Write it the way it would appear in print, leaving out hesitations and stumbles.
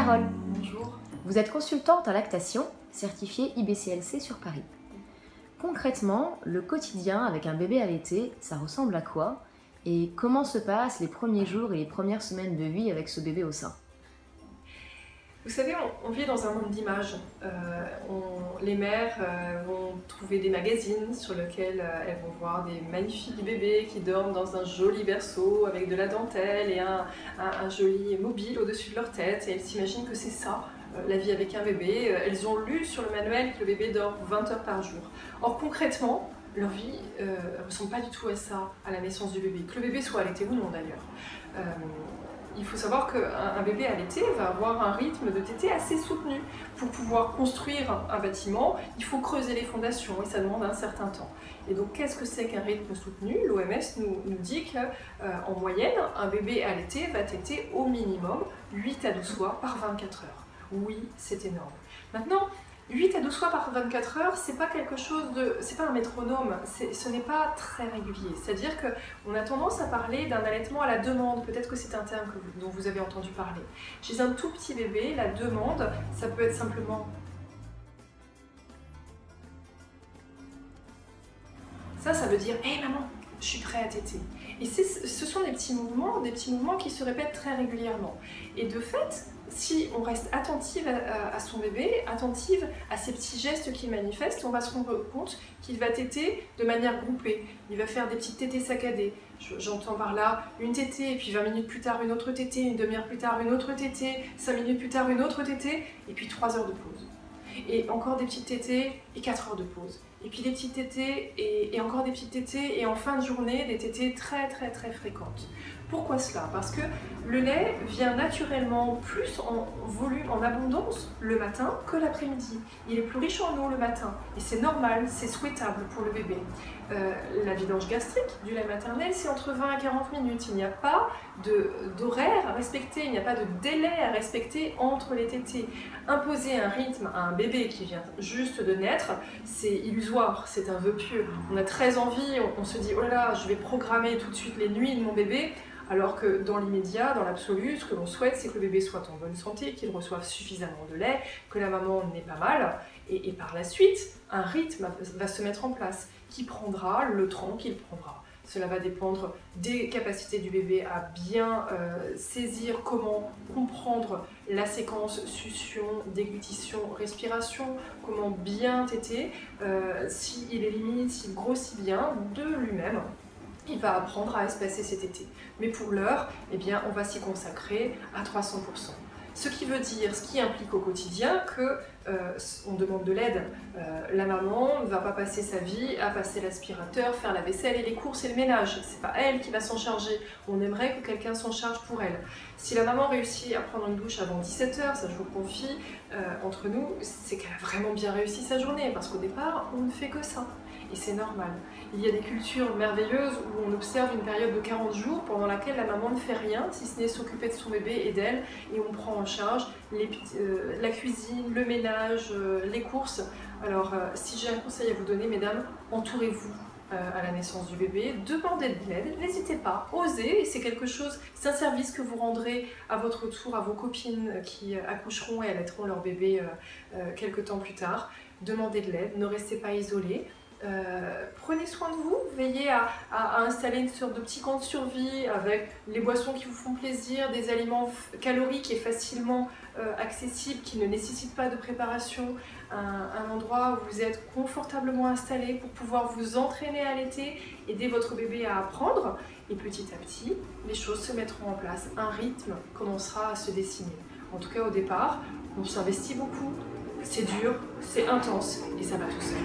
Carole. Bonjour. Vous êtes consultante en lactation, certifiée IBCLC sur Paris. Concrètement, le quotidien avec un bébé allaité, ça ressemble à quoi? Et comment se passent les premiers jours et les premières semaines de vie avec ce bébé au sein? Vous savez, on vit dans un monde d'images. Les mères vont trouver des magazines sur lesquels elles vont voir des magnifiques bébés qui dorment dans un joli berceau avec de la dentelle et un joli mobile au-dessus de leur tête. Et elles s'imaginent que c'est ça, la vie avec un bébé. Elles ont lu sur le manuel que le bébé dort 20 heures par jour. Or concrètement, leur vie ne ressemble pas du tout à ça, à la naissance du bébé. Que le bébé soit allaité ou non d'ailleurs. Il faut savoir qu'un bébé allaité va avoir un rythme de tétée assez soutenu. Pour pouvoir construire un bâtiment, il faut creuser les fondations et ça demande un certain temps. Et donc qu'est-ce que c'est qu'un rythme soutenu? L'OMS nous dit qu'en moyenne, un bébé allaité va téter au minimum 8 à 12 fois par 24 heures. Oui, c'est énorme. Maintenant, 8 à 12 fois par 24 heures, c'est pas quelque chose de... c'est pas un métronome, ce n'est pas très régulier. C'est-à-dire qu'on a tendance à parler d'un allaitement à la demande, peut-être que c'est un terme dont vous avez entendu parler. Chez un tout petit bébé, la demande, ça peut être simplement... Ça veut dire « Hey maman, je suis prêt à téter ». Et ce sont des petits mouvements qui se répètent très régulièrement. Et de fait, si on reste attentive à son bébé, attentive à ces petits gestes qu'il manifeste, on va se rendre compte qu'il va téter de manière groupée. Il va faire des petites tétées saccadées. J'entends par là une tétée, et puis 20 minutes plus tard une autre tétée, une demi-heure plus tard une autre tétée, 5 minutes plus tard une autre tétée, et puis 3 heures de pause. Et encore des petites tétées, et 4 heures de pause. Et puis des petites tétées, et encore des petites tétées, et en fin de journée, des tétées très fréquentes. Pourquoi cela? Parce que le lait vient naturellement plus en volume, en abondance le matin que l'après-midi. Il est plus riche en eau le matin, et c'est normal, c'est souhaitable pour le bébé. La vidange gastrique du lait maternel, c'est entre 20 à 40 minutes. Il n'y a pas d'horaire à respecter, il n'y a pas de délai à respecter entre les tétées. Imposer un rythme à un bébé qui vient juste de naître, c'est illusoire, c'est un vœu pieux. On a très envie, on se dit « Oh là là, je vais programmer tout de suite les nuits de mon bébé », alors que dans l'immédiat, dans l'absolu, ce que l'on souhaite, c'est que le bébé soit en bonne santé, qu'il reçoive suffisamment de lait, que la maman n'ait pas mal, et par la suite, un rythme va se mettre en place, qui prendra le temps qu'il prendra. Cela va dépendre des capacités du bébé à bien saisir comment comprendre la séquence succion, déglutition, respiration, comment bien téter, s'il élimine, s'il grossit bien de lui-même. Il va apprendre à espacer ses tétées. Mais pour l'heure, eh bien, on va s'y consacrer à 300%. Ce qui implique au quotidien qu'on demande de l'aide. La maman ne va pas passer sa vie à passer l'aspirateur, faire la vaisselle et les courses et le ménage. C'est pas elle qui va s'en charger. On aimerait que quelqu'un s'en charge pour elle. Si la maman réussit à prendre une douche avant 17 h, ça je vous le confie, entre nous, c'est qu'elle a vraiment bien réussi sa journée. Parce qu'au départ, on ne fait que ça. Et c'est normal. Il y a des cultures merveilleuses où on observe une période de 40 jours pendant laquelle la maman ne fait rien, si ce n'est s'occuper de son bébé et d'elle, et on prend en charge la cuisine, le ménage, les courses. Alors, si j'ai un conseil à vous donner, mesdames, entourez-vous à la naissance du bébé, demandez de l'aide, n'hésitez pas, osez, c'est un service que vous rendrez à votre tour à vos copines qui accoucheront et allaiteront leur bébé quelques temps plus tard. Demandez de l'aide, ne restez pas isolés. Prenez soin de vous, veillez à installer une sorte de petit camp de survie avec les boissons qui vous font plaisir, des aliments caloriques et facilement accessibles qui ne nécessitent pas de préparation, un endroit où vous êtes confortablement installé pour pouvoir vous entraîner à allaiter, aider votre bébé à apprendre et petit à petit les choses se mettront en place, un rythme commencera à se dessiner. En tout cas au départ, on s'investit beaucoup, c'est dur, c'est intense et ça va tout seul.